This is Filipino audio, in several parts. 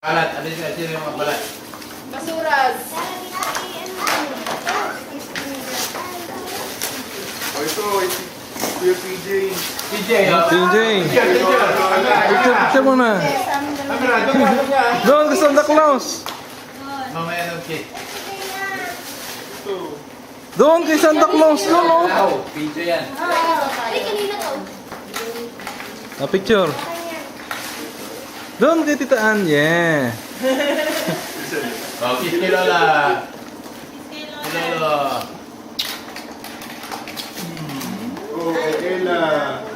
Balat, ano yung mga balat? Basuras. Oh, ito, Kuya PJ. PJ, PJ. Picture muna. Camera, doon ka. Doon ka Santa Claus. Mamaya ng cake. Doon kay Santa Claus. Doon, oh. Wow, PJ yan. Ay, kanina to. Picture. Doon kay Tita Ann. Yeah. Oh, kiss kay Lola. Kay Lola. Oh, Ella.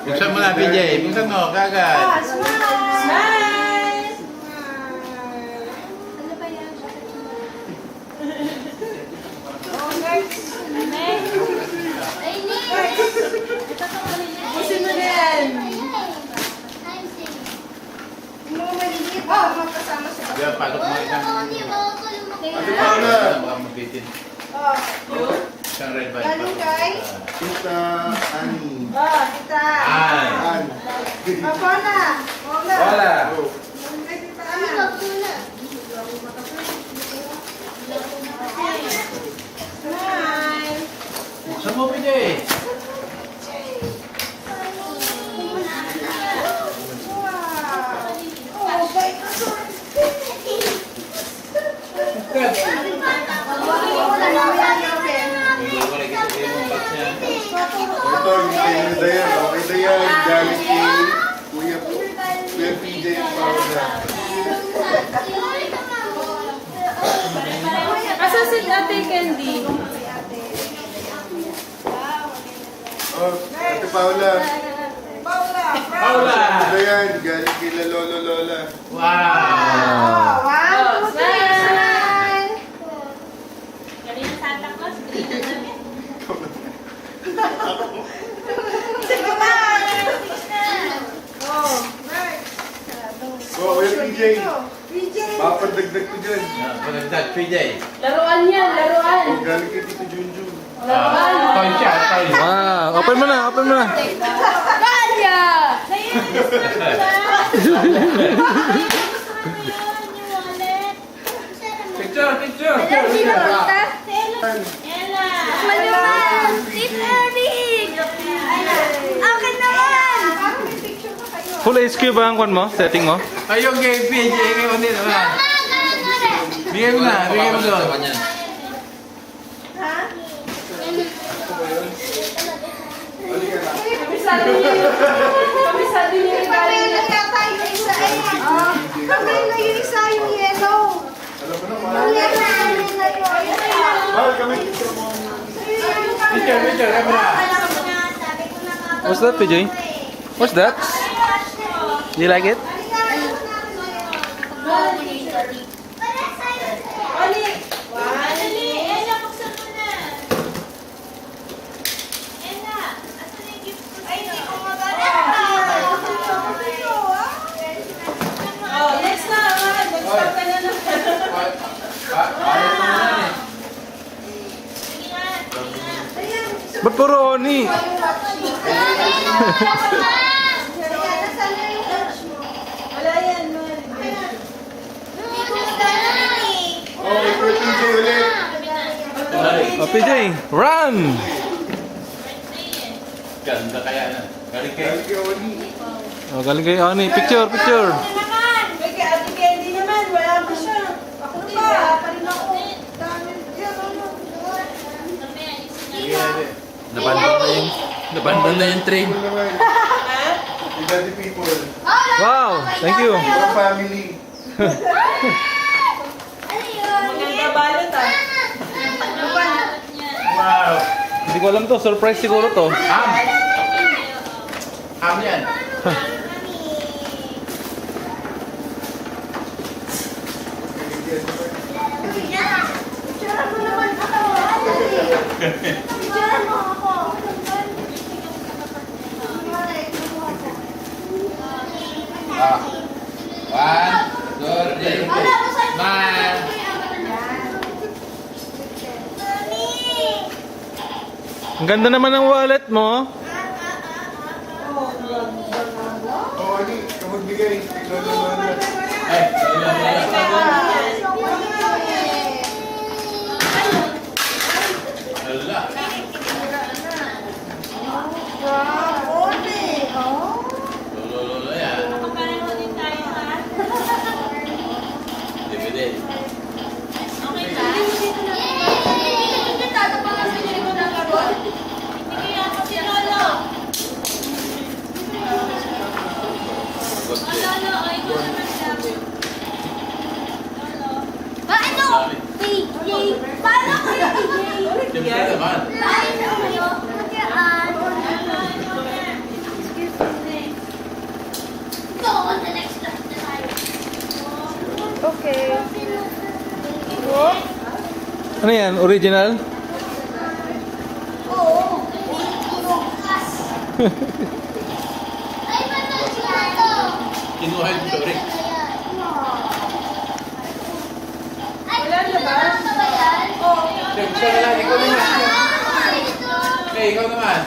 Buksan mo na, PJ. Buksan mo, kagad. Smile! Ano ba yan? Oh, next. Ay, next. Ito to maliliit. Pusin mo na yan. Yung mga maliliit, magkasama sa Kaya pasok mo isang... Ate Paula. Baka mabitin. Oh, Isang red band. galing kay? Tita Annie. Oh, kita. Ay. Ann. Ako na. Wala. Wala. Oh. Galing kay Tita Ana. Smile. Buksan mo, PJ. Wow. Oh, bait na to. Ito, yung kay Dayan. Okay, Dayan. Galing kay Kuya PJ ang Paula. Asa si Ate Candy? Oh, Ate Paula. Paula. Dayan. Galing kay La Lolo Lola. Wow. Wow! Smile! Kanina Santa Claus, green na namin. Oh, next. Oh, Kuya PJ. PJ. Papadagdag ko dyan. Pagkagdag, PJ. Laruan yan, laruan. Oh, galing kay Tito Junjun. Toy siya, toy. Wow. Open mo na. Open mo na. Kanya! Naiinis na Picture, picture. Ella! Manuman! Tip Eric! Akin naman! Parang may picture pa kayo. Full HQ ba ang kwan mo? Setting mo? Ayun kay PJ, kay Onit. Bigay mo na, bigay mo doon. Ha? Kabisado niyo yung Kamay na yata yung isa eh. Kamay na yung isa yung yellow. Alam mo Yung naman. yellow na yun. Mahal kami. Picture mo. Picture, picture, camera. What's that, PJ? What's that? You like it? Dali! Ella, buksan mo na! Ella, asan yung gift ko sa'yo? Oh, next na! Nag-stop ka na naman. Ayos mo na eh. Sige nga, sige nga. Ba't puro oni? Wala yan, man. Oh, kay Kuya PJ ulit. PJ, run! Ganda kaya na. Galing kay... Galing kay Oni. Oh, galing kay Ani. Picture, picture. May kay Ate Candy naman, wala pa siya. Ako pa, pa rin ako. Dami. Yan, ano. Mamaya, isin na. Sige, ate. Nabandon na yung train. People naman. Yung Daddy People. Wow, thank you. Your family. Maganda balot ah. Wow. Hindi ko alam to. Surprise siguro to. Ham. Ham yan. Picturean mo naman ako. Picturean mo ako. One, two, three. Smile. Ang ganda naman ng wallet mo. Oh, Oni, kung magbigay. Ikaw naman. Ay, Jay. Okay ba? Hindi tatapangan sa inyo ko ng karoon. Hindi kaya ako si Lolo. Lolo, ay ko naman siya. Lolo. Ano? PJ. Paano ko yung PJ? Siyempre naman. Paano ko yung Go on the next step na tayo. Okay. Ano yan? Original? Oo. Bukas. Ay, matagyan. Kinuha yung story. Ay, wala ba yan? Oo. Siya na lang, ikaw naman. Okay, ikaw naman.